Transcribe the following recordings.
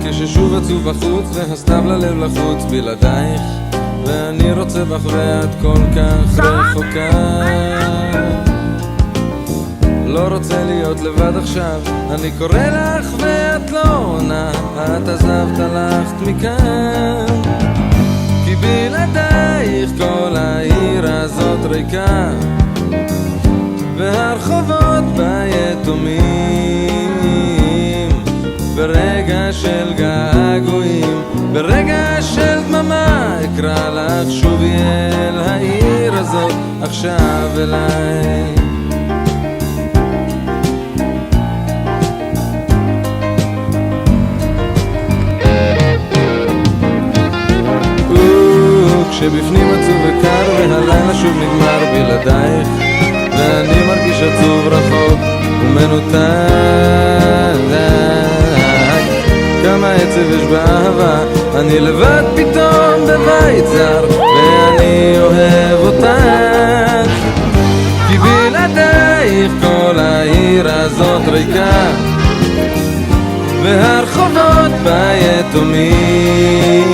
כששוב עצוב בחוץ והסתיו ללב לחוץ בלעדייך, ואני רוצה בך ואת כל כך רחוקה. לא רוצה להיות לבד עכשיו, אני קורא לך ואת לא עונה, את עזבת הלכת מכאן, כי בלעדייך כל העיר הזאת ריקה, והרחובות ביתומים. ברגע של געגועים, ברגע של דממה, אקרא לך שובי אל העיר הזאת, עכשיו אליי. כשבפנים עצוב וקר והלילה שוב נגמר בלעדייך, ואני מרגיש עצוב רחוק ומנותק. כמה עצב יש באהבה, אני לבד פתאום בבית זר, ואני אוהב אותך, כי בלעדייך כל העיר הזאת ריקה, והרחובות ביתומים.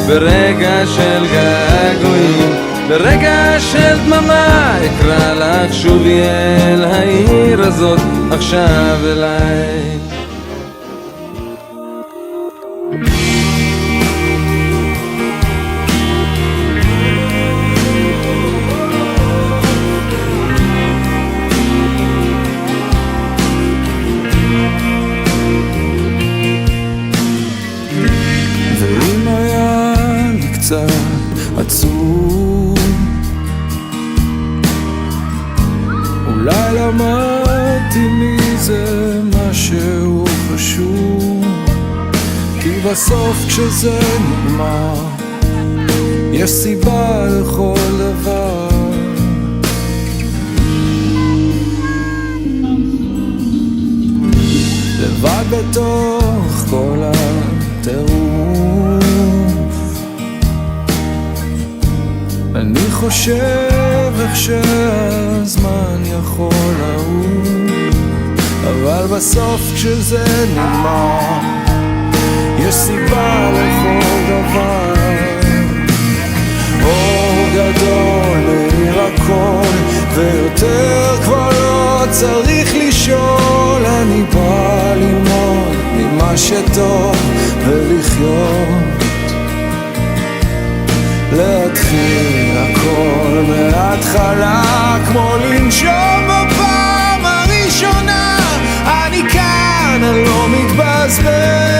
ברגע של געגועים, ברגע של דממה, אקרא לך שובי אל העיר הזאת, עכשיו אליי. ואם היה לי קצת עצוב, אולי למדתי מזה משהו חשוב, כי בסוף כשזה נגמר יש סיבה לכל דבר. לבד בתוך כל הטירוף, אני חושב איך שהזמן יכול לעוף, אבל בסוף כשזה נגמר יש סיבה לכל דבר. אור גדול מאיר הכל, ויותר כבר לא צריך לשאול, אני בא ללמוד ממה שטוב ולחיות, להתחיל הכל מההתחלה, כמו לנשום בפעם הראשונה. אני כאן, אני לא מתבזבז,